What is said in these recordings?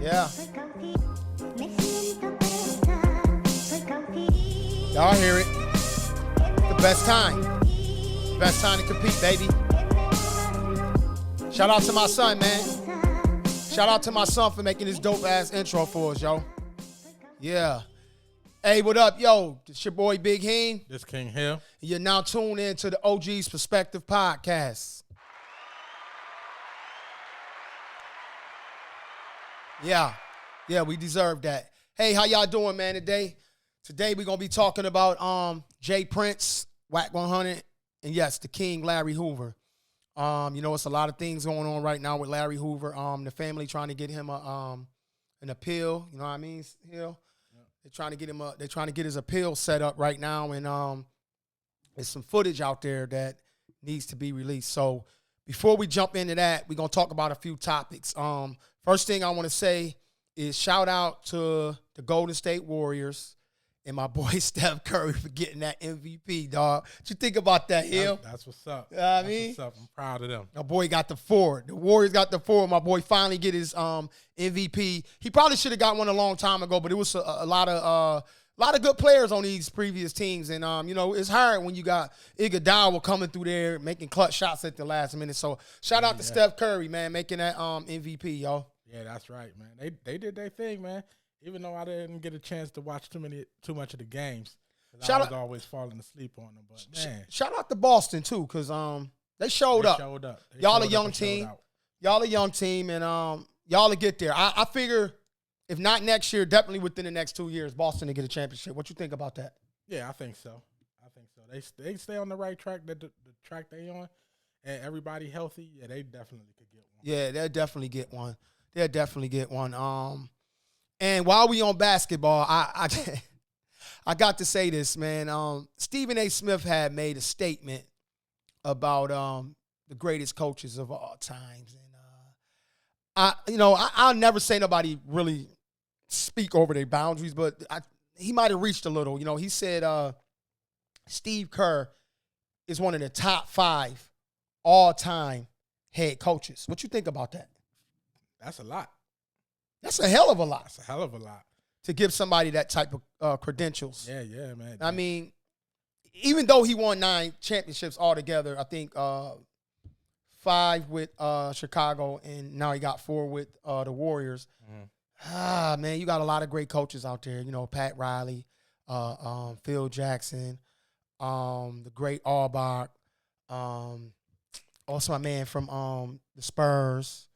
Yeah. Y'all hear it. The best time. Best time to compete, baby. Shout out to my son, man. Shout out to my son for making this dope-ass intro for us, yo. Yeah. Hey, what up, yo? It's your boy, Big Heem. This King Hill. You're now tuned in to the OG's Perspective Podcast. Yeah, we deserve that. Hey, how y'all doing, man, today? Today, we're going to be talking about J Prince, Wack 100, and yes, the King, Larry Hoover. It's a lot of things going on right now with Larry Hoover. The family trying to get him an appeal, you know what I mean, Hill? Yeah. They're trying to get his appeal set up right now, and there's some footage out there that needs to be released. So before we jump into that, we're going to talk about a few topics. First thing I want to say is shout out to the Golden State Warriors and my boy Steph Curry for getting that MVP, dog. What you think about that, Hill? That's what's up. What's up. I'm proud of them. My boy got the 4. The Warriors got the 4. My boy finally get his MVP. He probably should have got one a long time ago, but it was a lot of good players on these previous teams. And, it's hard when you got Iguodala coming through there, making clutch shots at the last minute. So, shout out to Steph Curry, man, making that MVP, y'all. Yeah, that's right, man. They did their thing, man. Even though I didn't get a chance to watch too much of the games. I was always falling asleep on them. But, man. Shout out to Boston, too, because they showed up. Y'all a young team. Y'all a young team, and y'all will get there. I figure if not next year, definitely within the next 2 years, Boston to get a championship. What you think about that? Yeah, I think so. They stay on the right track, the track they on, and everybody healthy. Yeah, they definitely could get one. Yeah, they'll definitely get one. And while we on basketball, I got to say this, man. Stephen A. Smith had made a statement about the greatest coaches of all times, and I'll never say nobody really speak over their boundaries, but he might have reached a little. He said Steve Kerr is one of the top 5 all-time head coaches. What you think about that? That's a lot. That's a hell of a lot. That's a hell of a lot. To give somebody that type of credentials. Yeah, man. I mean, even though he won 9 championships altogether, I think 5 with Chicago, and now he got 4 with the Warriors. Mm-hmm. Man, you got a lot of great coaches out there. Pat Riley, Phil Jackson, the great Auerbach, also my man from the Spurs.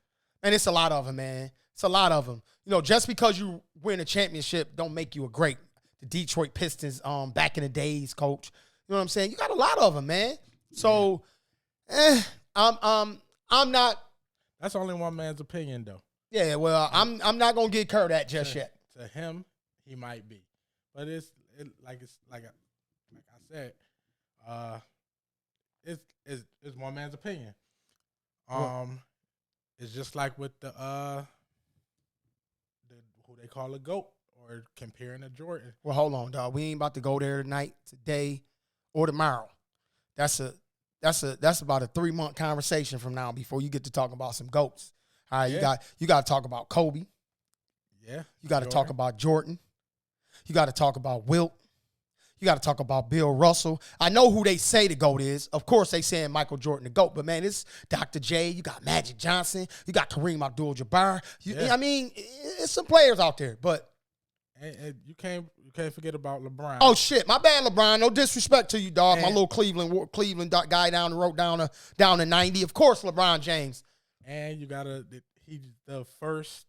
And it's a lot of them, man. It's a lot of them. Just because you win a championship don't make you a great. The Detroit Pistons, back in the days, coach. You know what I'm saying? You got a lot of them, man. So, I'm not. That's only one man's opinion, though. Yeah, well, I'm not gonna get Kerr that just yet. To him, he might be, but it's like I said, it's one man's opinion. It's just like with the who they call a GOAT, or comparing to Jordan. Well, hold on, dog. We ain't about to go there tonight, today, or tomorrow. That's about a 3-month conversation from now before you get to talk about some GOATs. All right, yeah. You got to talk about Kobe. Yeah. You got to talk about Jordan. You got to talk about Wilt. You got to talk about Bill Russell. I know who they say the GOAT is. Of course, they saying Michael Jordan the GOAT, but man, it's Dr. J. You got Magic Johnson. You got Kareem Abdul-Jabbar. I mean, it's some players out there, but and you can't forget about LeBron. Oh shit, my bad, LeBron. No disrespect to you, dog. My little Cleveland guy down the road down to 90. Of course, LeBron James. And he's the first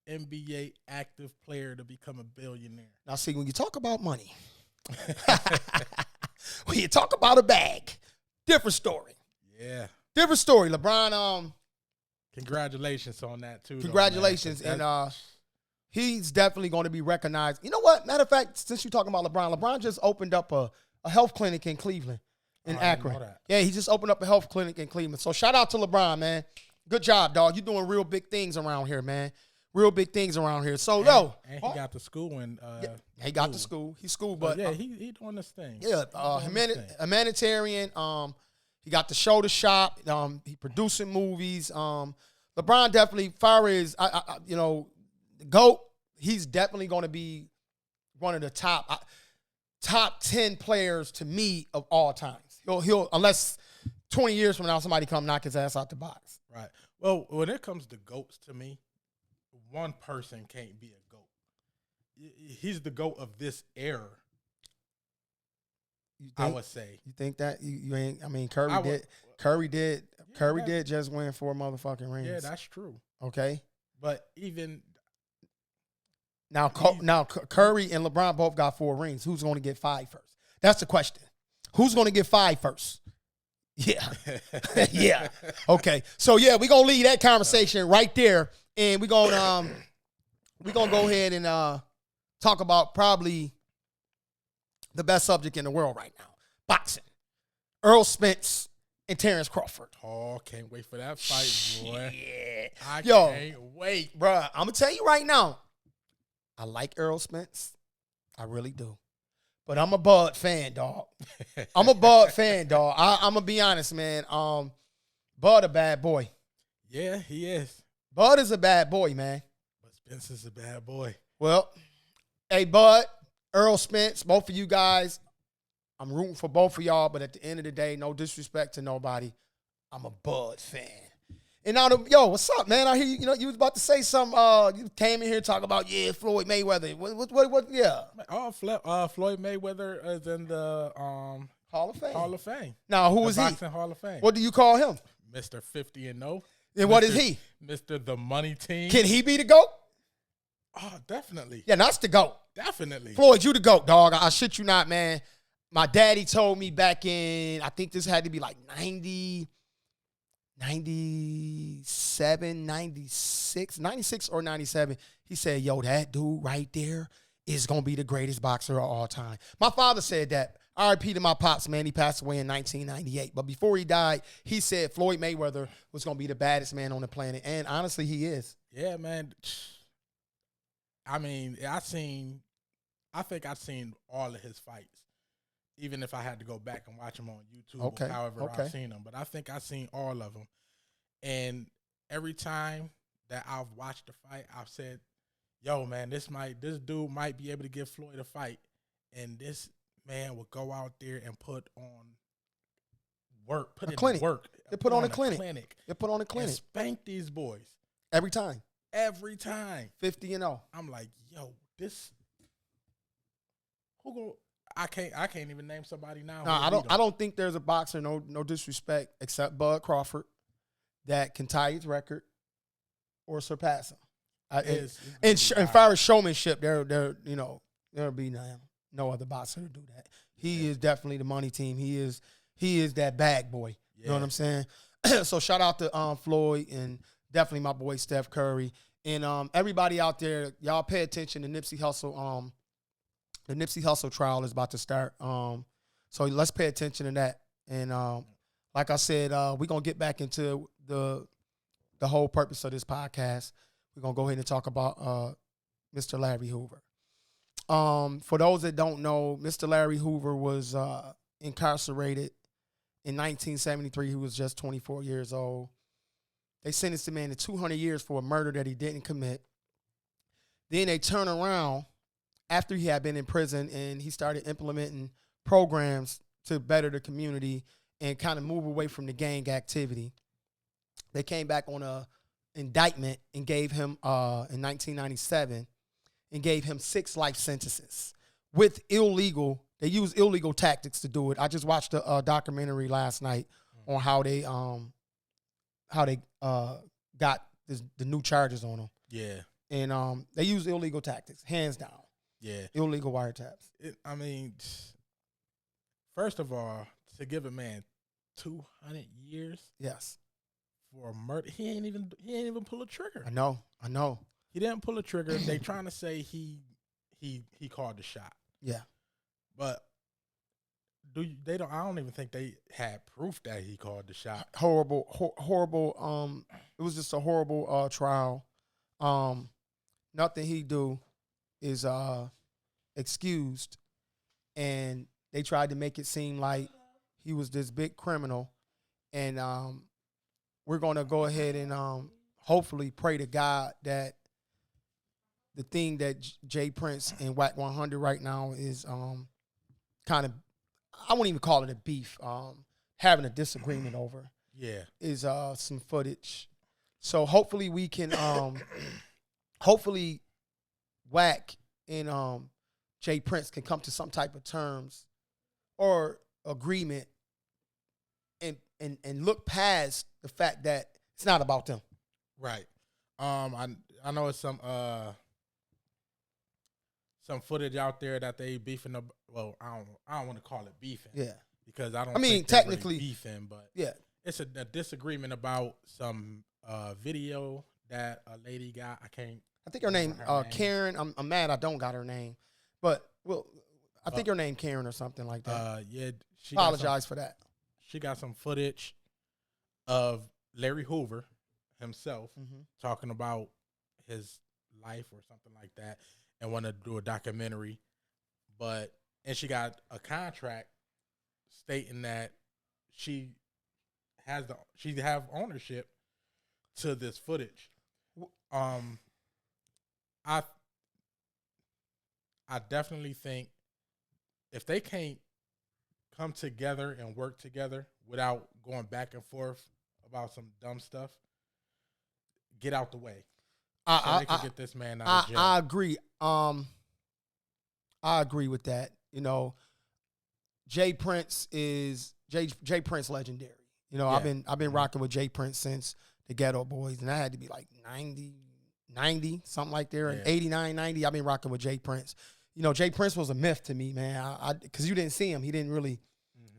NBA active player to become a billionaire. Now, see, when you talk about money. When you talk about a bag, different story. Yeah. Different story. LeBron, congratulations on that too. Congratulations. And he's definitely going to be recognized. You know what? Matter of fact, since you're talking about LeBron just opened up a health clinic in Cleveland, in Akron. Yeah, he just opened up a health clinic in Cleveland. So shout out to LeBron, man. Good job, dog. You're doing real big things around here, man. Real big things around here. So, and he got to school and he got to school. He's school, but he doing this thing. Yeah, humanitarian. He got the show to shop. He producing movies. LeBron definitely, far as the GOAT, he's definitely going to be one of the top 10 players to me of all times. He'll unless 20 years from now somebody come knock his ass out the box. Right. Well, when it comes to GOATs, to me, one person can't be a GOAT. He's the GOAT of this era. I would say. You think that you ain't? I mean, Curry did just win 4 motherfucking rings. Yeah, that's true. Okay, but even now Curry and LeBron both got 4 rings. Who's going to get 5 first? That's the question. Who's going to get 5 first? Yeah, yeah. Okay, so yeah, we're gonna leave that conversation right there, and we're gonna go ahead and talk about probably the best subject in the world right now, boxing. Errol Spence and Terrence Crawford. Oh, can't wait for that fight, boy. Yeah. I can't wait. Bruh, I'm going to tell you right now, I like Errol Spence. I really do. But I'm a Bud fan, dog. I'm a Bud fan, dog. I'm going to be honest, man. Bud a bad boy. Yeah, he is. Bud is a bad boy, man. But Spence is a bad boy. Well, hey, Bud, Errol Spence, both of you guys, I'm rooting for both of y'all, but at the end of the day, no disrespect to nobody, I'm a Bud fan. And now, yo, what's up, man? I hear you was about to say something. You came in here talking about, Floyd Mayweather. What, yeah. Oh, Floyd Mayweather is in the Hall of Fame. Hall of Fame. Now, who is he? Boxing Hall of Fame. What do you call him? Mr. 50-0. And what is he? Mr. The Money Team. Can he be the GOAT? Oh, definitely. Yeah, that's the GOAT. Definitely. Floyd, you the GOAT, dog. I shit you not, man. My daddy told me back in, I think this had to be like 97, 96 or 97. He said, yo, that dude right there is going to be the greatest boxer of all time. My father said that. RIP to my pops, man. He passed away in 1998. But before he died, he said Floyd Mayweather was going to be the baddest man on the planet. And honestly, he is. Yeah, man. I mean, I think I've seen all of his fights, even if I had to go back and watch them on YouTube or however I've seen them. But I think I've seen all of them. And every time that I've watched the fight, I've said, yo, man, this dude might be able to give Floyd a fight. And this man will go out there and put on work. They put on a clinic. And spank these boys. Every time. 50-0. I'm like, yo, this. I can't even name somebody now. No, I don't think there's a boxer, no disrespect, except Bud Crawford, that can tie his record or surpass him. And far as showmanship, there'll be no other boxer to do that. He is definitely the money team. He is that bag boy. You know what I'm saying? So shout out to Floyd and definitely my boy Steph Curry and everybody out there. Y'all pay attention to Nipsey Hussle. The Nipsey Hussle trial is about to start. So let's pay attention to that. And like I said, we're gonna get back into the whole purpose of this podcast. We're gonna go ahead and talk about Mr. Larry Hoover. For those that don't know, Mr. Larry Hoover was incarcerated in 1973. He was just 24 years old. They sentenced the man to 200 years for a murder that he didn't commit. Then they turn around after he had been in prison and he started implementing programs to better the community and kind of move away from the gang activity. They came back on a indictment and gave him, in 1997, and gave him 6 life sentences with they use illegal tactics to do it. I just watched a documentary last night on how they got the new charges on him. Yeah. And they use illegal tactics, hands down. Yeah. Illegal wiretaps. I mean, first of all, to give a man 200 years. Yes. For a murder, he ain't even pull a trigger. I know. He didn't pull a trigger. They trying to say he called the shot. Yeah. But I don't even think they had proof that he called the shot. Horrible. It was just a horrible trial. Nothing he do is excused, and they tried to make it seem like he was this big criminal, and we're gonna go ahead and hopefully pray to God that the thing that J Prince and Wack 100 right now is kind of, I wouldn't even call it a beef, having a disagreement over. Yeah. Is some footage. So hopefully we can hopefully Wack and J Prince can come to some type of terms or agreement and look past the fact that it's not about them. Right. I know it's some footage out there that they beefing up. Well, I don't want to call it beefing. Yeah. Because I mean think technically really beefing, but yeah, it's a disagreement about some video that a lady got. I think her name Karen. I'm mad I don't got her name, but well, I think her name Karen or something like that. Yeah. She apologize for that. She got some footage of Larry Hoover himself talking about his life or something like that, and wanted to do a documentary, and she got a contract stating that she have ownership to this footage. I definitely think if they can't come together and work together without going back and forth about some dumb stuff, get out the way. So they can get this man out of jail. I agree. I agree with that. You know, J Prince is J Prince legendary. You know, yeah. I've been rocking with J Prince since the Ghetto Boys, and that had to be like 90, something like there, and 89, 90. I've been rocking with J Prince. You know, J Prince was a myth to me, man. Because you didn't see him. He didn't really.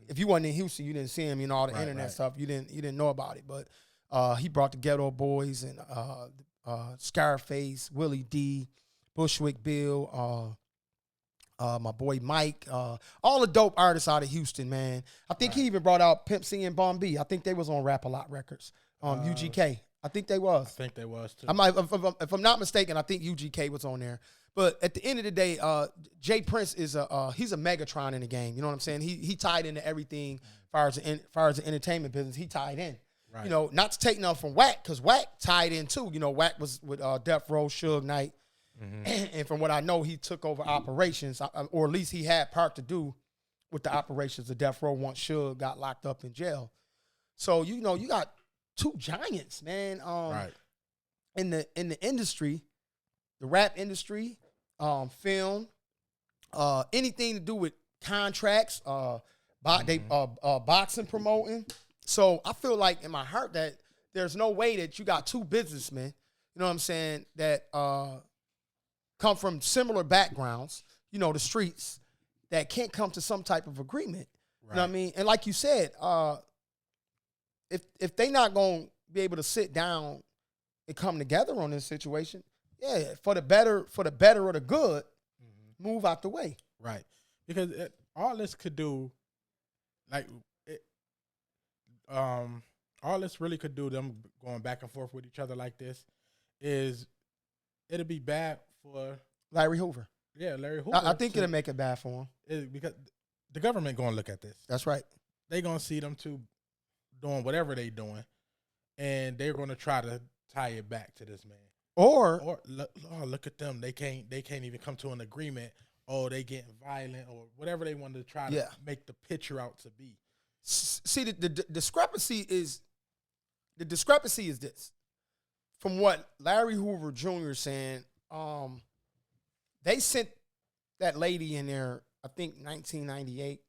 If you wasn't in Houston, you didn't see him. You know, all the internet stuff. You didn't know about it. But he brought the Ghetto Boys and Scarface, Willie D, Bushwick Bill, my boy Mike, all the dope artists out of Houston, man. I think he even brought out Pimp C and Bun B. I think they was on Rap A Lot Records, UGK. I think they was. I think they was too. If I'm not mistaken, I think UGK was on there. But at the end of the day, J Prince is he's a Megatron in the game. You know what I'm saying? He tied into everything as far as the entertainment business. He tied in. Right. You know, not to take nothing from Wack, because Wack tied in too. You know, Wack was with Death Row, Suge Knight. And from what I know, he took over operations, or at least he had part to do with the operations of Death Row once Suge got locked up in jail. So, you know, you got two giants, man, in the industry, the rap industry, film, anything to do with contracts, boxing promoting. So I feel like in my heart that there's no way that you got two businessmen, you know what I'm saying, that come from similar backgrounds, you know, the streets, that can't come to some type of agreement. Right. You know what I mean? And like you said, if they not going to be able to sit down and come together on this situation, for the better or the good, move out the way. Right. Because all this could do, all this really could do, them going back and forth with each other like this, is it'll be bad for Larry Hoover. Yeah, Larry Hoover. I think it'll make it bad for him. Because the government going to look at this. That's right. They going to see them two doing whatever they doing, and they're going to try to tie it back to this man. Or look at them. They can't even come to an agreement. Oh, they getting violent or whatever they want to try to make the picture out to be. See, the discrepancy is this. From what Larry Hoover Jr. is saying, they sent that lady in there, I think 1998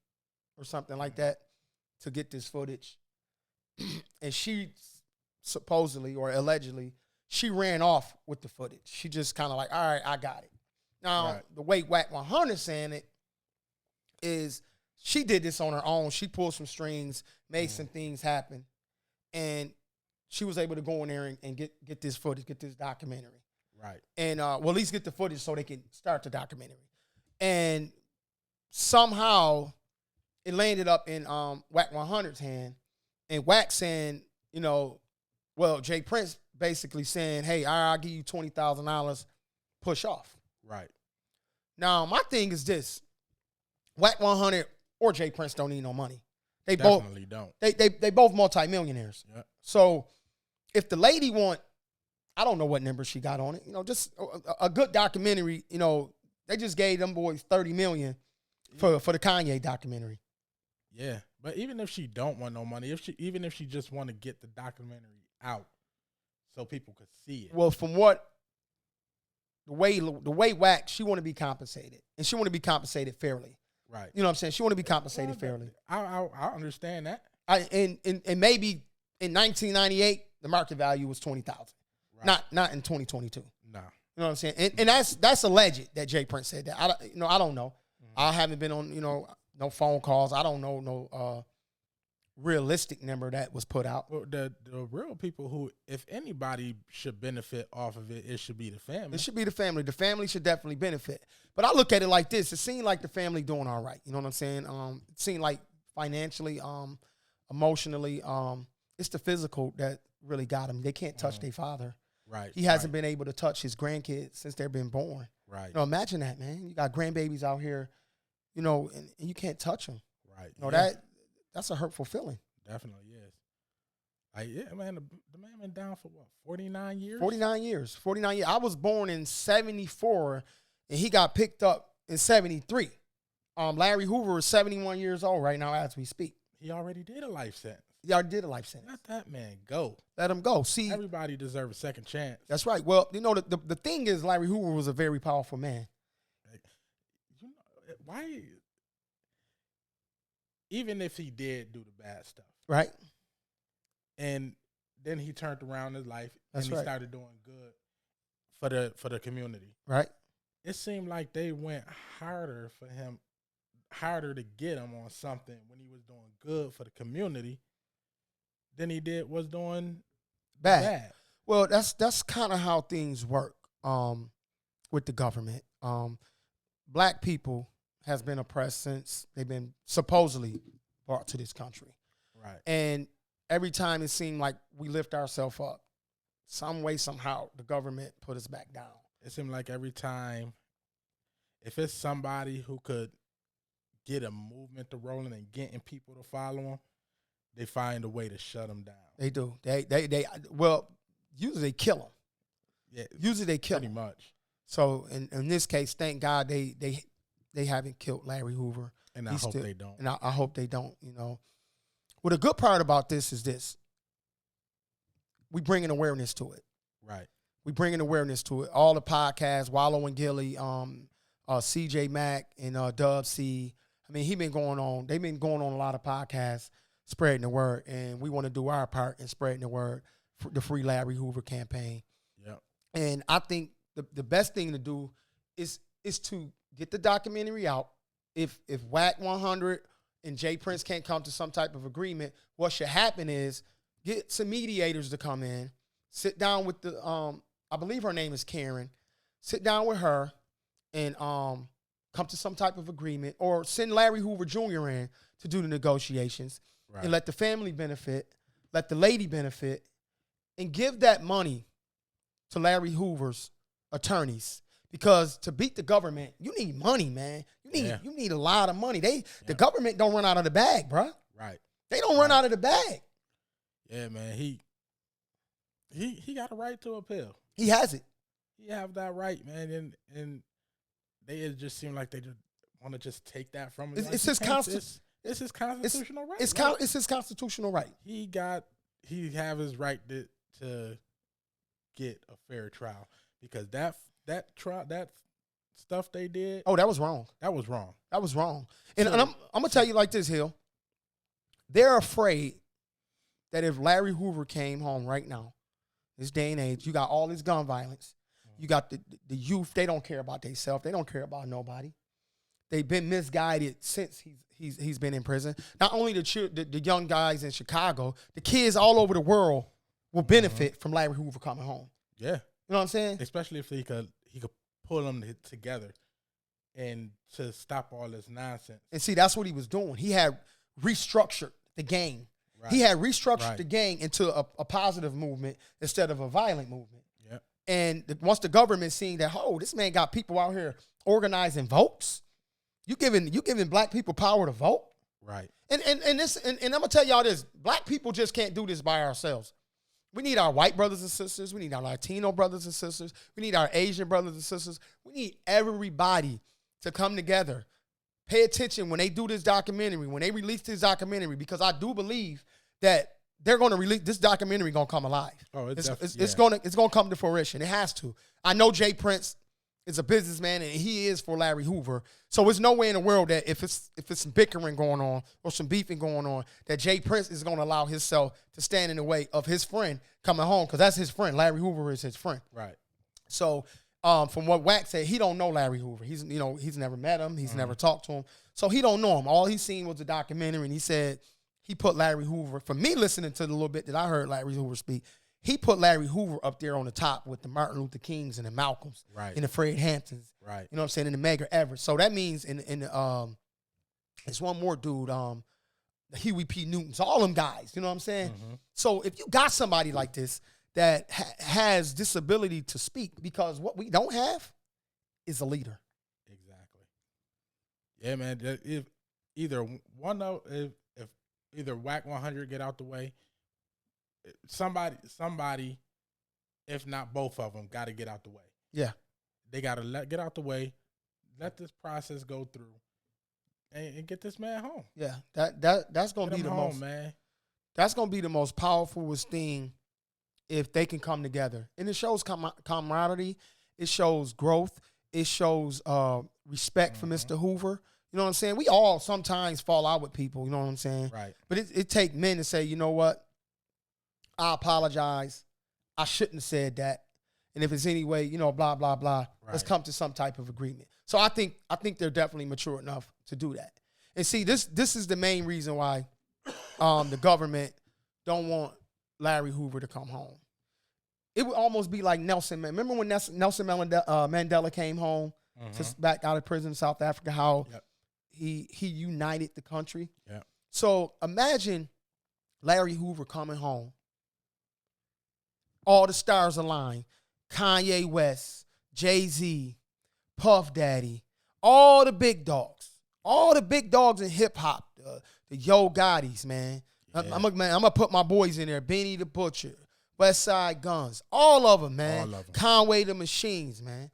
or something like that, to get this footage. And she supposedly or allegedly, she ran off with the footage. She just kind of like, all right, I got it. Now, the way Wack 100 saying it is she did this on her own. She pulled some strings, made some things happen, and she was able to go in there and get this footage, get this documentary. Right. And, at least get the footage so they can start the documentary. And somehow it landed up in Wack 100's hand, and Wack saying, you know, well, J Prince basically saying, hey, I'll give you $20,000, push off. Right. Now, my thing is this. Wack 100 or J Prince don't need no money. They definitely both don't. They both multimillionaires. Yep. So if the lady want I don't know what number she got on it. Just a good documentary. They just gave them boys $30 million for the Kanye documentary. Yeah, but even if she don't want no money, even if she just want to get the documentary out so people could see it. Well, from what the way Wack, she want to be compensated, and she want to be compensated fairly. Right. You know what I'm saying? She want to be compensated fairly. I understand that. And maybe in 1998 the market value was $20,000. Right. Not in 2022. No. You know what I'm saying? And that's alleged that J Prince said that. I don't know. Mm-hmm. I haven't been on no phone calls. I don't know no realistic number that was put out. Well, the real people who, if anybody should benefit off of it, it should be the family. It should be the family. The family should definitely benefit. But I look at it like this. It seemed like the family doing all right. You know what I'm saying? It seemed like financially, emotionally, it's the physical that really got them. They can't touch their father. Right. He hasn't been able to touch his grandkids since they've been born. Right. Imagine that, man. You got grandbabies out here, and you can't touch them. Right. That's a hurtful feeling. Definitely, yes. Yeah, man, the man been down for what, 49 years? 49 years. I was born in 74, and he got picked up in 73. Larry Hoover is 71 years old right now as we speak. He already did a life sentence. He already did a life sentence. Let that man go. Let him go. See, everybody deserves a second chance. That's right. Well, the thing is, Larry Hoover was a very powerful man. Why? Even if he did do the bad stuff, right? And then he turned around his life and he started doing good for the community, right? It seemed like they went harder to get him on something when he was doing good for the community than he was doing bad. Well, that's kind of how things work with the government. Black people has been oppressed since they've been supposedly brought to this country. Right. And every time it seemed like we lift ourselves up, some way, somehow, the government put us back down. It seemed like every time, if it's somebody who could get a movement to rolling and getting people to follow them, they find a way to shut them down. They do. Well, usually they kill them. Yeah. Usually they kill them. Pretty much. So in this case, thank God they haven't killed Larry Hoover. And I hope they don't. And I hope they don't, Well, the good part about this is this. We bring an awareness to it. Right. We bring an awareness to it. All the podcasts, Wallow and Gilly, CJ Mack and Dub C. I mean, they've been going on a lot of podcasts spreading the word, and we want to do our part in spreading the word for the Free Larry Hoover campaign. Yep. And I think the best thing to do is to get the documentary out. If Wack 100 and J Prince can't come to some type of agreement, what should happen is get some mediators to come in, sit down with the I believe her name is Karen, sit down with her and come to some type of agreement, or send Larry Hoover Jr. in to do the negotiations. Right. And let the family benefit, let the lady benefit, and give that money to Larry Hoover's attorneys. Because to beat the government, you need money, man. You need a lot of money. The government don't run out of the bag, bro. Right. They don't run out of the bag. Yeah, man. He got a right to appeal. He has it. He have that right, man. And they just seem like they just want to just take that from him. It's his constitutional right. It's his constitutional right. He have his right to get a fair trial, because that stuff they did. Oh, that was wrong. That was wrong. And I'm gonna tell you like this, Hill. They're afraid that if Larry Hoover came home right now, this day and age, you got all this gun violence. You got the youth. They don't care about themselves. They don't care about nobody. They've been misguided since he's been in prison. Not only the young guys in Chicago, the kids all over the world will benefit from Larry Hoover coming home. Yeah. You know what I'm saying? Especially if he could pull them together and to stop all this nonsense. And see, that's what he was doing. He had restructured the gang. Right. He had restructured the gang into a positive movement instead of a violent movement. Yeah. And once the government seen that, this man got people out here organizing votes. You giving black people power to vote. Right. And I'm gonna tell y'all this: black people just can't do this by ourselves. We need our white brothers and sisters. We need our Latino brothers and sisters. We need our Asian brothers and sisters. We need everybody to come together. Pay attention when they do this documentary, when they release this documentary, because I do believe that they're going to release this documentary. Going to come alive. Oh, it's going to come to fruition. It has to. I know J Prince is a businessman and he is for Larry Hoover. So there's no way in the world that if it's some bickering going on or some beefing going on, that J Prince is going to allow himself to stand in the way of his friend coming home, because that's his friend. Larry Hoover is his friend. Right. So from what Wack said, he don't know Larry Hoover. He's never met him. He's never talked to him. So he don't know him. All he's seen was the documentary, and he said he put Larry Hoover, for me listening to the little bit that I heard Larry Hoover speak, he put Larry Hoover up there on the top with the Martin Luther Kings and the Malcolms, right, and the Fred Hamptons, right. You know what I'm saying, and the Medgar Evers. So that means it's one more dude, the Huey P. Newtons, all them guys. You know what I'm saying? Mm-hmm. So if you got somebody like this that has this ability to speak, because what we don't have is a leader. Exactly. Yeah, man. If either Wack 100 get out the way, somebody, if not both of them, got to get out the way. Yeah, they got to get out the way, let this process go through, and get this man home. Yeah, that's gonna be the home, most, man. That's gonna be the most powerful thing if they can come together, and it shows camaraderie, it shows growth, it shows respect for Mr. Hoover. You know what I'm saying? We all sometimes fall out with people. You know what I'm saying? Right. But it take men to say, you know what? I apologize. I shouldn't have said that. And if it's any way, blah, blah, blah, right, let's come to some type of agreement. So I think they're definitely mature enough to do that. And see, this is the main reason why the government don't want Larry Hoover to come home. It would almost be like Nelson Mandela. Remember when Nelson Mandela came home back out of prison in South Africa, how he united the country? Yeah. So imagine Larry Hoover coming home. All the stars align. Kanye West, Jay-Z, Puff Daddy, all the big dogs in hip-hop, the Yo Gottis, man. Yeah. I'm gonna put my boys in there, Benny the Butcher, West Side Guns, all of them, man. All of them. Conway the Machines, man.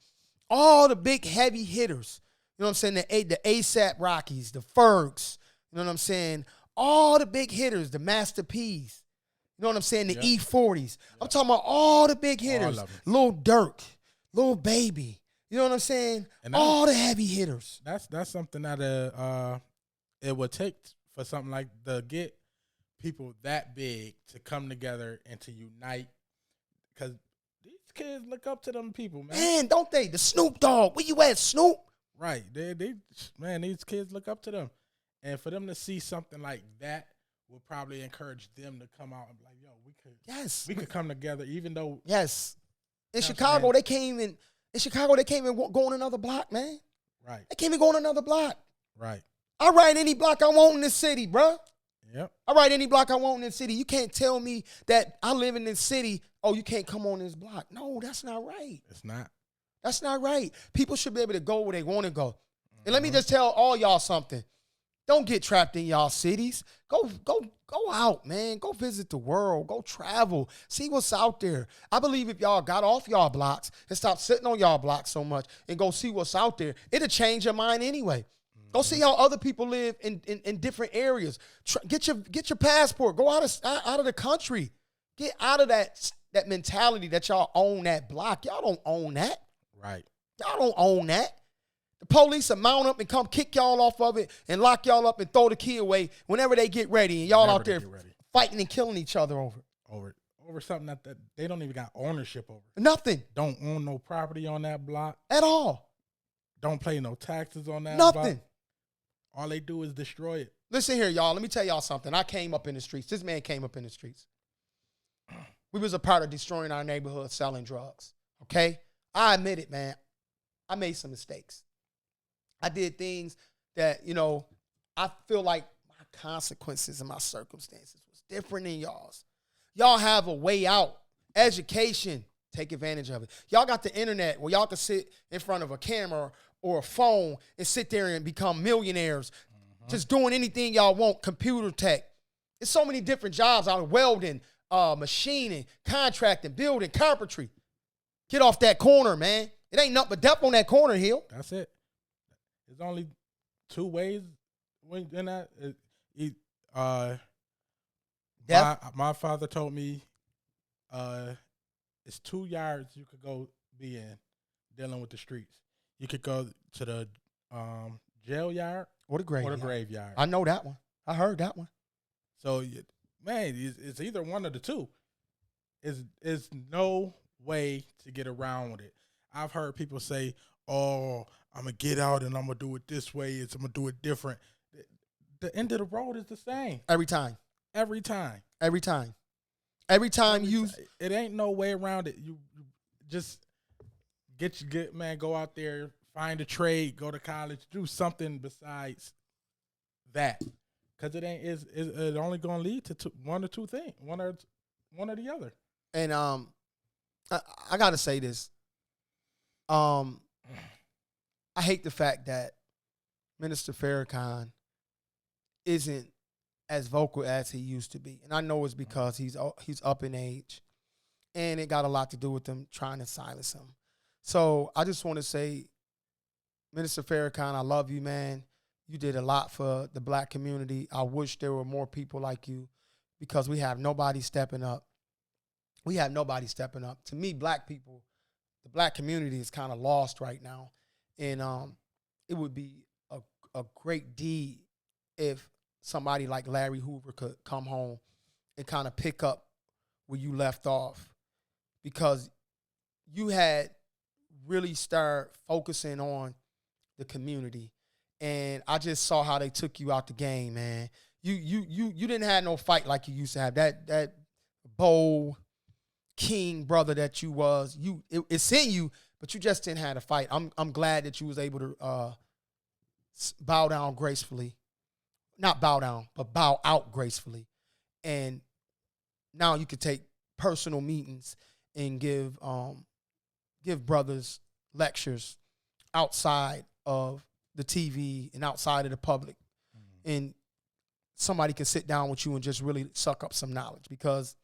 All the big heavy hitters. You know what I'm saying? The ASAP Rockies, the Fergs. You know what I'm saying? All the big hitters, the Master P's. You know what I'm saying? The E40s. I'm talking about all the big hitters. Lil Durk, Lil Baby. You know what I'm saying? And all the heavy hitters. That's something that it would take for something like to get people that big to come together and to unite, because these kids look up to them people, man. Man, don't they? The Snoop Dogg. Where you at, Snoop? Right. These kids look up to them. And for them to see something like that will probably encourage them to come out and be like, yo, we could come together, even though. Yes. In Chicago, they can't even go on another block, man. Right. They can't even go on another block. Right. I ride any block I want in this city, bro. Yep. I ride any block I want in this city. You can't tell me that I live in this city, oh, you can't come on this block. No, that's not right. It's not. That's not right. People should be able to go where they want to go. And let me just tell all y'all something. Don't get trapped in y'all cities. Go out, man. Go visit the world. Go travel. See what's out there. I believe if y'all got off y'all blocks and stopped sitting on y'all blocks so much and go see what's out there, it'll change your mind anyway. Go see how other people live in different areas. Get your passport. Go out of the country. Get out of that mentality that y'all own that block. Y'all don't own that. Right. Y'all don't own that. The police will mount up and come kick y'all off of it and lock y'all up and throw the key away whenever they get ready. And y'all out there fighting and killing each other over something that they don't even got ownership over. Nothing. Don't own no property on that block. At all. Don't pay no taxes on that block. Nothing. All they do is destroy it. Listen here, y'all. Let me tell y'all something. I came up in the streets. This man came up in the streets. We was a part of destroying our neighborhood, selling drugs. Okay? I admit it, man. I made some mistakes. I did things that, I feel like my consequences and my circumstances was different than y'all's. Y'all have a way out. Education. Take advantage of it. Y'all got the internet where y'all can sit in front of a camera or a phone and sit there and become millionaires. Just doing anything y'all want. Computer tech. There's so many different jobs out of welding, machining, contracting, building, carpentry. Get off that corner, man. It ain't nothing but depth on that corner, Hill. That's it. There's only two ways when in that. My father told me it's 2 yards you could go be in dealing with the streets. You could go to the jail yard or the graveyard. I know that one. I heard that one. So, man, it's either one of the two. It's no way to get around with it. I've heard people say, "Oh, I'm gonna get out and I'm gonna do it this way. I'm gonna do it different." The end of the road is the same every time. It ain't no way around it. You just go out there, find a trade, go to college, do something besides that, because it's only gonna lead to one or two things, one or the other. And I gotta say this. I hate the fact that Minister Farrakhan isn't as vocal as he used to be. And I know it's because he's up in age. And it got a lot to do with them trying to silence him. So I just want to say, Minister Farrakhan, I love you, man. You did a lot for the black community. I wish there were more people like you, because we have nobody stepping up. To me, black people, the black community is kind of lost right now. And it would be a great deed if somebody like Larry Hoover could come home and kind of pick up where you left off, because you had really started focusing on the community. And I just saw how they took you out the game, man. You didn't have no fight like you used to have. That bold king brother that you was, it's in you, but you just didn't have a fight. I'm glad that you was able to bow down gracefully. Not bow down, but bow out gracefully. And now you could take personal meetings and give brothers lectures outside of the TV and outside of the public. Mm-hmm. And somebody can sit down with you and just really suck up some knowledge, because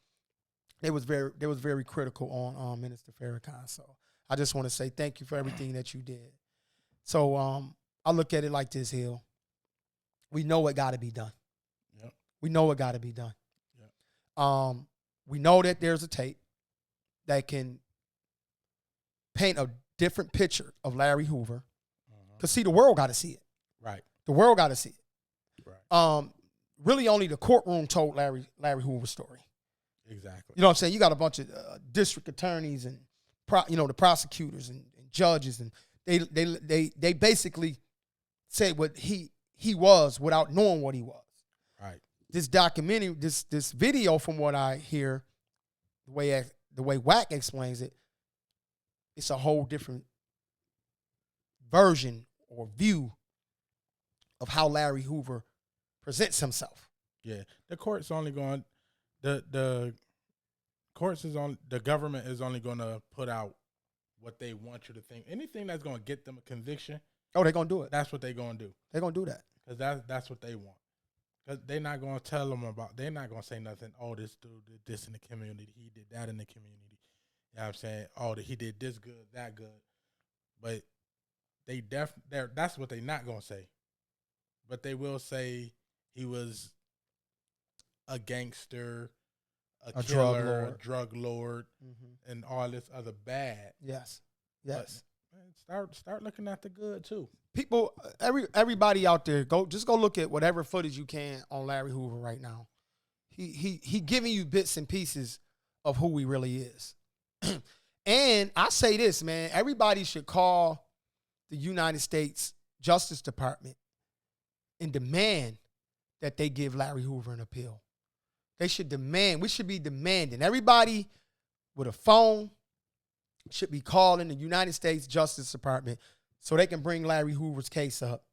they was very critical on Minister Farrakhan. So I just want to say thank you for everything that you did. So I look at it like this, Hill. We know it got to be done. Yep. We know it got to be done. Yep. We know that there's a tape that can paint a different picture of Larry Hoover. Because, see, the world got to see it. Right. The world got to see it. Right. Really only the courtroom told Larry Hoover's story. Exactly. You know what I'm saying? You got a bunch of district attorneys and, the prosecutors and judges, and they basically said what he was without knowing what he was. Right. This documentary, this video, from what I hear, the way Wack explains it, it's a whole different version or view of how Larry Hoover presents himself. Yeah, the court's only going. The government is only going to put out what they want you to think. Anything that's going to get them a conviction. Oh, they're going to do it. That's what they're going to do. They're going to do that. Because that's what they want. Because they're not going to tell them about, they're not going to say nothing, oh, this dude did this in the community, he did that in the community. You know what I'm saying? Oh, he did this good, that good. But that's what they're not going to say. But they will say he was a gangster, a killer, a drug lord, mm-hmm. and all this other bad. Yes. But, man, start looking at the good too. People, everybody out there, go look at whatever footage you can on Larry Hoover right now. He giving you bits and pieces of who he really is. And I say this, man, everybody should call the United States Justice Department and demand that they give Larry Hoover an appeal. We should be demanding. Everybody with a phone should be calling the United States Justice Department so they can bring Larry Hoover's case up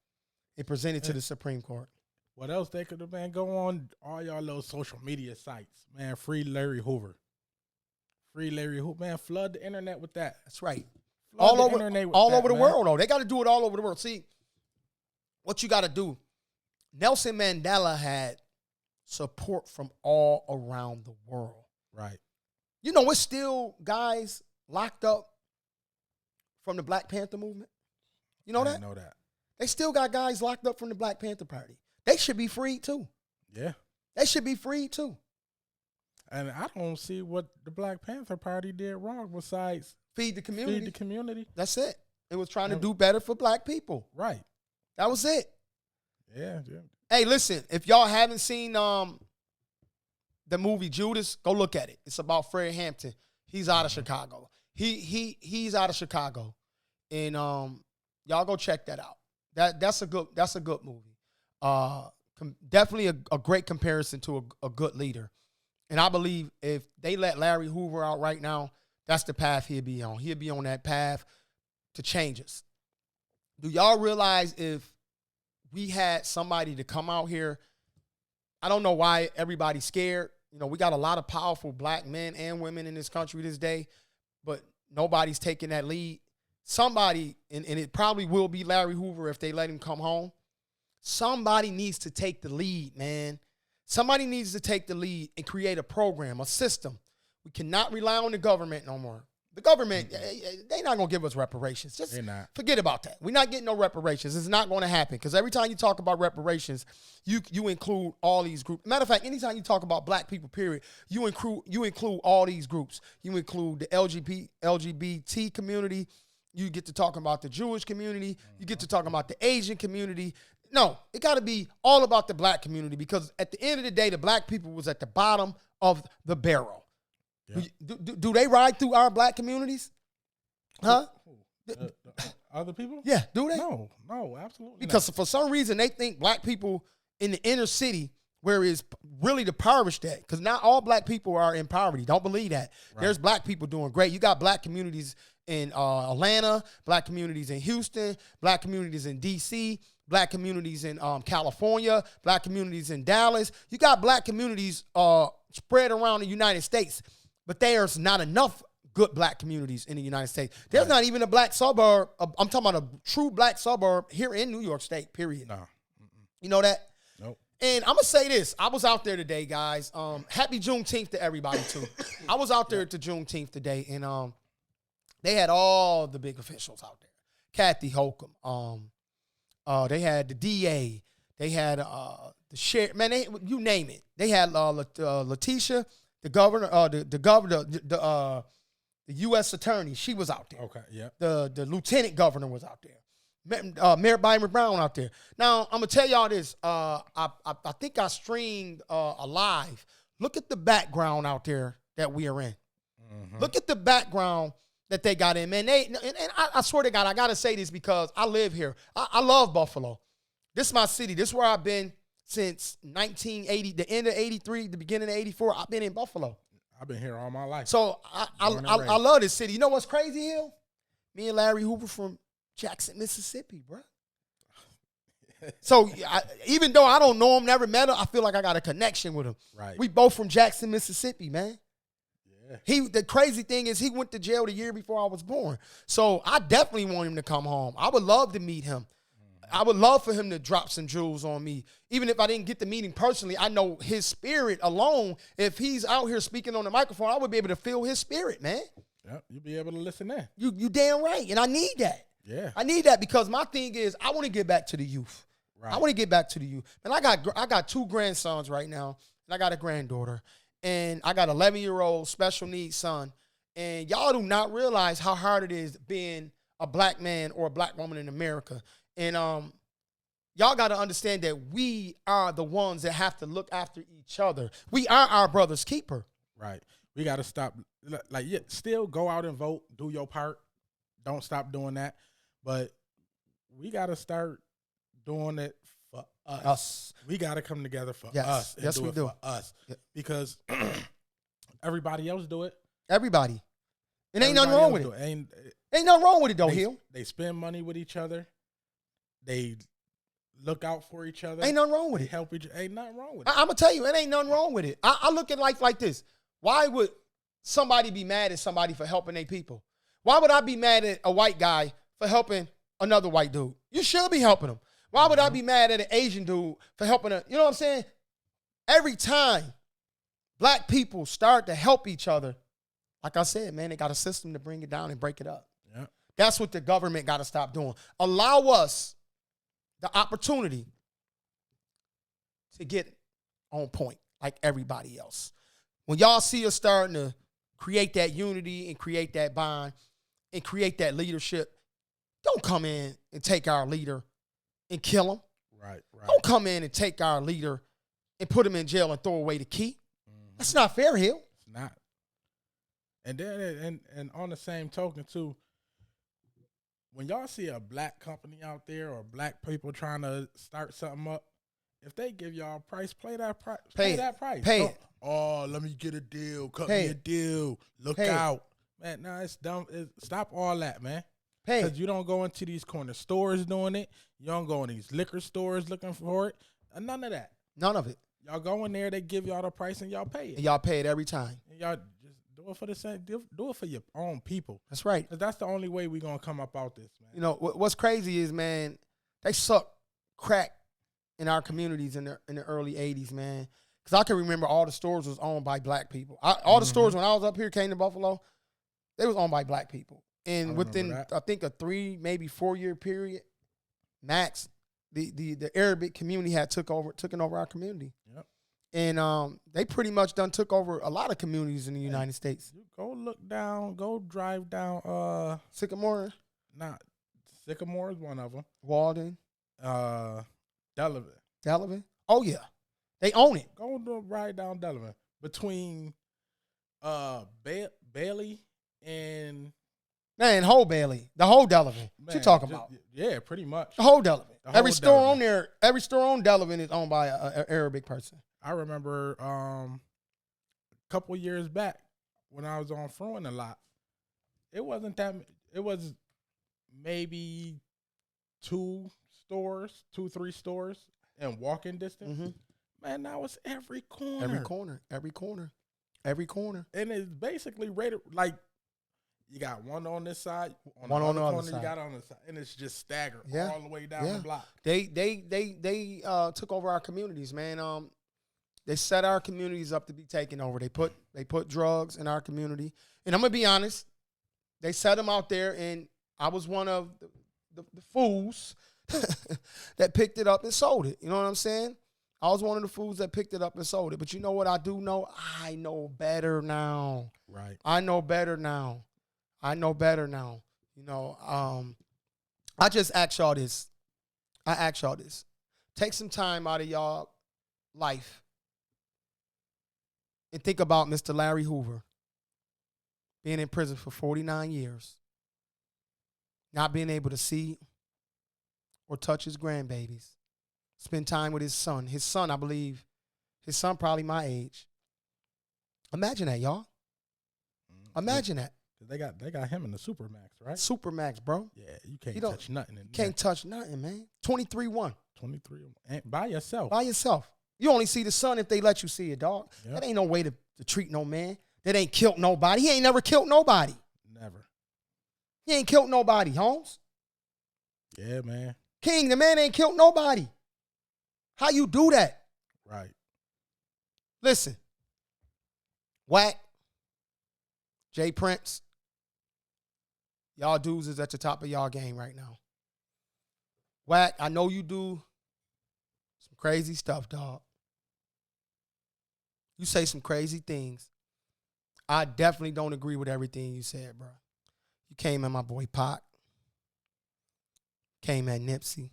and present it to the Supreme Court. What else they could have, man? Go on all y'all little social media sites, man. Free Larry Hoover. Free Larry Hoover. Man, flood the internet with that. That's right. All over the world, though. They got to do it all over the world. See, what you got to do, Nelson Mandela had support from all around the world. Right. You know, it's still guys locked up from the Black Panther movement. You know that? I know that. They still got guys locked up from the Black Panther Party. They should be freed too. Yeah. They should be freed too. And I don't see what the Black Panther Party did wrong besides feed the community. Feed the community. That's it. It was trying to do better for black people. Right. That was it. Yeah. Hey, listen, if y'all haven't seen the movie Judas, go look at it. It's about Fred Hampton. He's out of Chicago. He's out of Chicago. And y'all go check that out. That's a good movie. Definitely a great comparison to a good leader. And I believe if they let Larry Hoover out right now, that's the path he'll be on. He'll be on that path to change us. Do y'all realize if we had somebody to come out here, I don't know why everybody's scared. You know, we got a lot of powerful black men and women in this country this day, but nobody's taking that lead. Somebody, and it probably will be Larry Hoover if they let him come home. Somebody needs to take the lead, man. Somebody needs to take the lead and create a program, a system. We cannot rely on the government no more. The government, they're not going to give us reparations. Just forget about that. We're not getting no reparations. It's not going to happen because every time you talk about reparations, you include all these groups. Matter of fact, anytime you talk about black people, period, you include all these groups. You include the LGBT community. You get to talking about the Jewish community. You get to talking about the Asian community. No, it got to be all about the black community because at the end of the day, the black people was at the bottom of the barrel. Yeah. Do they ride through our black communities? Huh? The other people? Yeah, do they? No, absolutely because not. For some reason, they think black people in the inner city, where is really the poorest at, because not all black people are in poverty. Don't believe that. Right. There's black people doing great. You got black communities in Atlanta, black communities in Houston, black communities in D.C., black communities in California, black communities in Dallas. You got black communities spread around the United States. But there's not enough good black communities in the United States. There's not even a black suburb. I'm talking about a true black suburb here in New York State, period. No. You know that? Nope. And I'm going to say this. I was out there today, guys. Happy Juneteenth to everybody, too. I was out there at the Juneteenth today, and they had all the big officials out there. Kathy Hochul. They had the DA. They had the sheriff. Man, you name it. They had Letitia. The governor, the U.S. attorney, she was out there. Okay, yeah. The lieutenant governor was out there. Mayor Byron Brown out there. Now, I'm going to tell y'all this. I think I streamed a live. Look at the background out there that we are in. Mm-hmm. Look at the background that they got in. Man, I swear to God, I got to say this because I live here. I love Buffalo. This is my city. This is where I've been. Since 1980, the end of 83, the beginning of 84, I've been in Buffalo. I've been here all my life. So I love this city. You know what's crazy, Hill? Me and Larry Hoover from Jackson, Mississippi, bro. So even though I don't know him, never met him, I feel like I got a connection with him. Right. We both from Jackson, Mississippi, man. Yeah. The crazy thing is he went to jail the year before I was born. So I definitely want him to come home. I would love to meet him. I would love for him to drop some jewels on me. Even if I didn't get the meeting personally, I know his spirit alone, if he's out here speaking on the microphone, I would be able to feel his spirit, man. Yep, you'll be able to listen there. You damn right, and I need that. Yeah. I need that because my thing is I want to get back to the youth. Right. I want to get back to the youth. And I got 2 grandsons right now, and I got a granddaughter, and I got an 11-year-old special needs son. And y'all do not realize how hard it is being a black man or a black woman in America. And y'all got to understand that we are the ones that have to look after each other. We are our brother's keeper. Right. We got to stop. Still go out and vote. Do your part. Don't stop doing that. But we got to start doing it for us. We got to come together for us. Yes, we do. For us. Yeah. Because everybody else do it. Everybody. And ain't nothing wrong with it. Ain't nothing wrong with it, though, Hill. They spend money with each other. They look out for each other. Ain't nothing wrong with it. Help each other. Ain't nothing wrong with it. I'm going to tell you, it ain't nothing wrong with it. I look at life like this. Why would somebody be mad at somebody for helping their people? Why would I be mad at a white guy for helping another white dude? You should be helping him. Why would I be mad at an Asian dude for helping you know what I'm saying? Every time black people start to help each other, like I said, man, they got a system to bring it down and break it up. Yeah. That's what the government got to stop doing. Allow us the opportunity to get on point like everybody else. When y'all see us starting to create that unity and create that bond and create that leadership, don't come in and take our leader and kill him. Right. Don't come in and take our leader and put him in jail and throw away the key. Mm-hmm. That's not fair, Hill. It's not. And then, and on the same token, too, when y'all see a black company out there or black people trying to start something up, if they give y'all a price, pay that price. Pay it. Oh, let me get a deal. Cut me a deal. Look out. Man, no, it's dumb. Stop all that, man. Because you don't go into these corner stores doing it. You don't go in these liquor stores looking for it. None of that. None of it. Y'all go in there, they give y'all the price, and y'all pay it. And y'all pay it every time. And y'all just do it for the same. Do it for your own people. That's right. Because that's the only way we're going to come up out this, man. You know, what's crazy is, man, they suck crack in our communities in the early 80s, man. Because I can remember all the stores was owned by black people. All the stores when I was up here, came to Buffalo, they was owned by black people. And within, I think, a 3, maybe 4 year period, max, the Arabic community had taken over our community. Yep. And they pretty much done took over a lot of communities in the United States. You go look down, go drive down. Sycamore? Sycamore is one of them. Walden? Delavan? Oh, yeah. They own it. Go ride down Delavan. Between Bailey and... Man, whole Bailey. The whole Delavan. What you talking about? Yeah, pretty much. The whole Delavan. Every store on there, every store on Delavan is owned by an Arabic person. I remember a couple years back when I was on Fruin a lot, it wasn't that, it was maybe 2, 3 stores in walking distance. Mm-hmm. Man, now it's every corner. Every corner. And it's basically rated like, you got one on this side, one on the other corner, side. You got on the side, and it's just staggered all the way down the block. They took over our communities, man. They set our communities up to be taken over. They put drugs in our community, and I'm gonna be honest, they set them out there, and I was one of the fools that picked it up and sold it. You know what I'm saying? I was one of the fools that picked it up and sold it. But you know what I do know? I know better now. Right. I know better now. You know, I just ask y'all this. Take some time out of y'all life and think about Mr. Larry Hoover being in prison for 49 years, not being able to see or touch his grandbabies, spend time with his son. His son, I believe, probably my age. Imagine that, y'all. Imagine that. They got him in the Supermax, right? Supermax, bro. Yeah, you can't touch nothing. Can't touch nothing, man. 23-1. 23-1. By yourself. By yourself. You only see the sun if they let you see it, dog. Yep. That ain't no way to treat no man. That ain't killed nobody. He ain't never killed nobody. Never. He ain't killed nobody, Holmes. Yeah, man. King, the man ain't killed nobody. How you do that? Right. Listen. Wack. J Prince. Y'all dudes is at the top of y'all game right now. Wack, I know you do some crazy stuff, dog. You say some crazy things. I definitely don't agree with everything you said, bro. You came at my boy Pac. Came at Nipsey.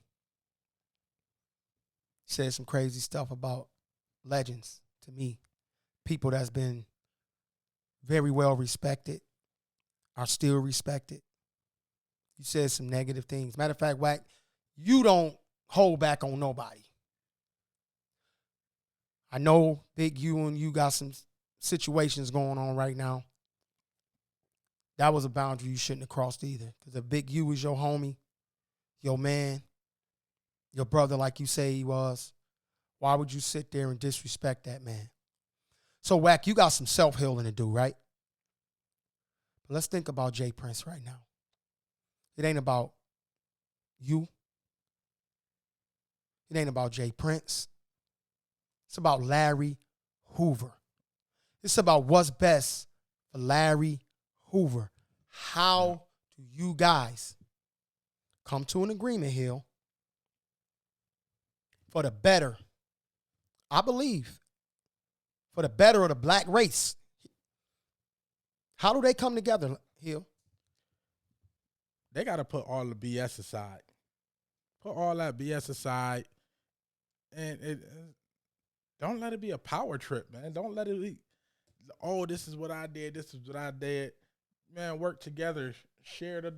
Said some crazy stuff about legends to me. People that's been very well respected, are still respected. You said some negative things. Matter of fact, Wack, you don't hold back on nobody. I know Big U and you got some situations going on right now. That was a boundary you shouldn't have crossed either. Because if Big U is your homie, your man, your brother like you say he was, why would you sit there and disrespect that man? So, Wack, you got some self-healing to do, right? But let's think about J Prince right now. It ain't about you. It ain't about J Prince. It's about Larry Hoover. It's about what's best for Larry Hoover. How do you guys come to an agreement, Hill, for the better, I believe, for the better of the black race? How do they come together, Hill? They got to put all the BS aside. Put all that BS aside, and don't let it be a power trip, man. Don't let it be, oh, this is what I did, this is what I did. Man, work together. Share it,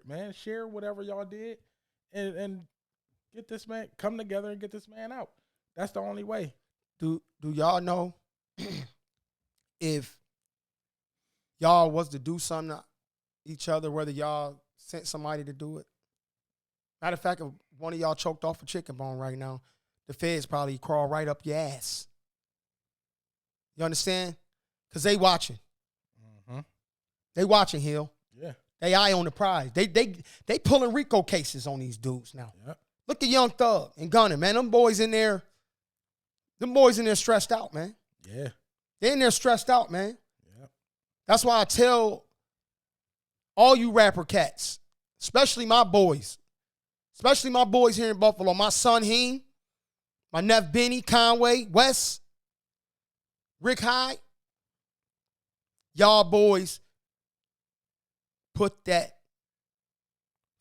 man. Share whatever y'all did, and get this man, come together and get this man out. That's the only way. Do y'all know if y'all was to do something to each other, whether y'all sent somebody to do it? Matter of fact, if one of y'all choked off a chicken bone right now, the feds probably crawl right up your ass. You understand? Because they watching. Mm-hmm. They watching, Hill. Yeah. They eye on the prize. They pulling RICO cases on these dudes now. Yep. Look at Young Thug and Gunna, man. Them boys in there stressed out, man. Yeah. They're in there stressed out, man. Yep. That's why I tell all you rapper cats, especially my boys here in Buffalo, my son Heem, my nephew Benny, Conway, Wes, Rick Hyde, y'all boys put that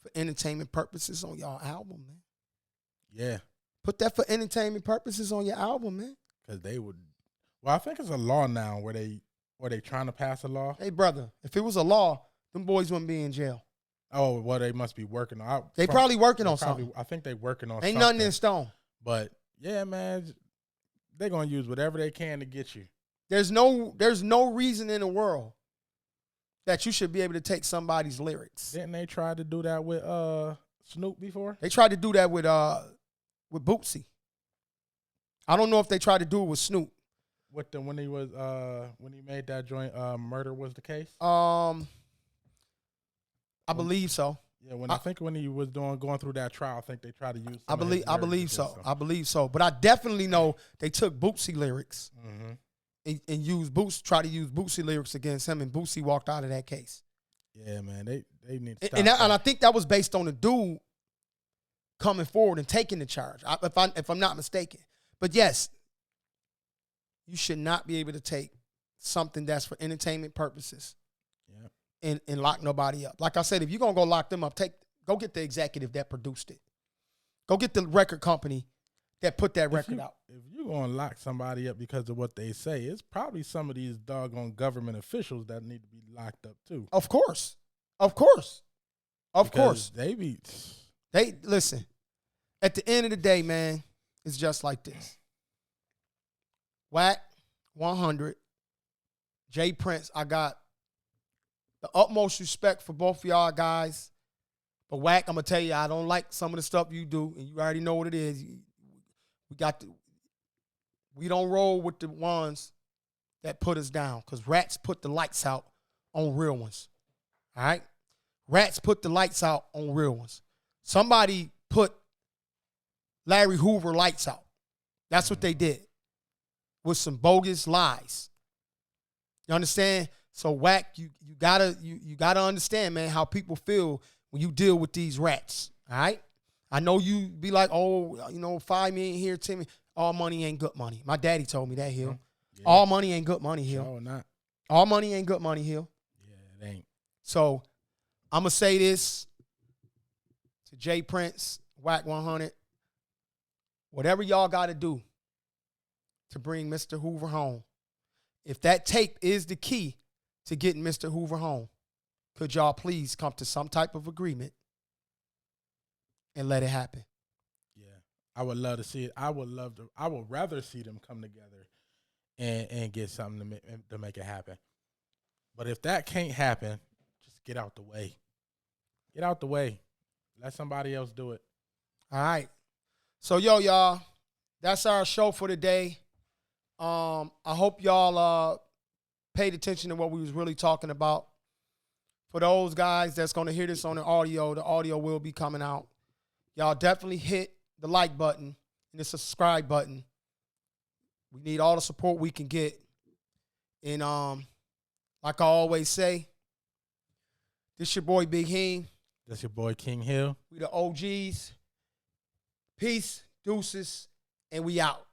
for entertainment purposes on y'all album, man. Yeah. Put that for entertainment purposes on your album, man. Because they would. Well, I think it's a law now where they trying to pass a law. Hey, brother, if it was a law, them boys wouldn't be in jail. Oh, well, they must be working on. They probably working on something. I think they working on. Ain't something. nothing in stone. But yeah, man, they're gonna use whatever they can to get you. There's no reason in the world that you should be able to take somebody's lyrics. Didn't they try to do that with Snoop before? They tried to do that with Bootsy. I don't know if they tried to do it with Snoop. When he made that joint, Murder Was the Case? I believe so. Yeah, when he was going through that trial, I think they tried to use. I believe so. I believe so. But I definitely know they took Bootsy lyrics and used tried to use Bootsy lyrics against him, and Bootsy walked out of that case. Yeah, man, they need to stop and I think that was based on the dude coming forward and taking the charge, if I'm not mistaken. But yes, you should not be able to take something that's for entertainment purposes. And lock nobody up. Like I said, if you're going to go lock them up, go get the executive that produced it. Go get the record company that put that record out. If you're going to lock somebody up because of what they say, it's probably some of these doggone government officials that need to be locked up too. Of course. They listen, at the end of the day, man, it's just like this. Wack, 100, J Prince, I got the utmost respect for both of y'all guys. But Wack, I'm going to tell you, I don't like some of the stuff you do, and you already know what it is. We don't roll with the ones that put us down, because rats put the lights out on real ones. All right? Rats put the lights out on real ones. Somebody put Larry Hoover lights out. That's what they did with some bogus lies. You understand? So Wack, you gotta understand, man, how people feel when you deal with these rats. All right, I know you be like, oh, $5 million here, $10 million. All money ain't good money. My daddy told me that, Hill. Yeah. All money ain't good money, Hill. No, not. All money ain't good money, Hill. Yeah, it ain't. So I'm gonna say this to J Prince, Wack 100. Whatever y'all got to do to bring Mr. Hoover home, if that tape is the key to getting Mr. Hoover home, could y'all please come to some type of agreement and let it happen? Yeah, I would love to see it. I would rather see them come together and get something to make it happen. But if that can't happen, just get out the way. Get out the way. Let somebody else do it. All right. So, y'all, that's our show for today. I hope y'all paid attention to what we was really talking about. For those guys that's going to hear this on the audio will be coming out. Y'all definitely hit the like button. and the subscribe button. We need all the support we can get. And like I always say, this your boy Big Heem. That's your boy King Hill. We the OGs. Peace, deuces, and we out.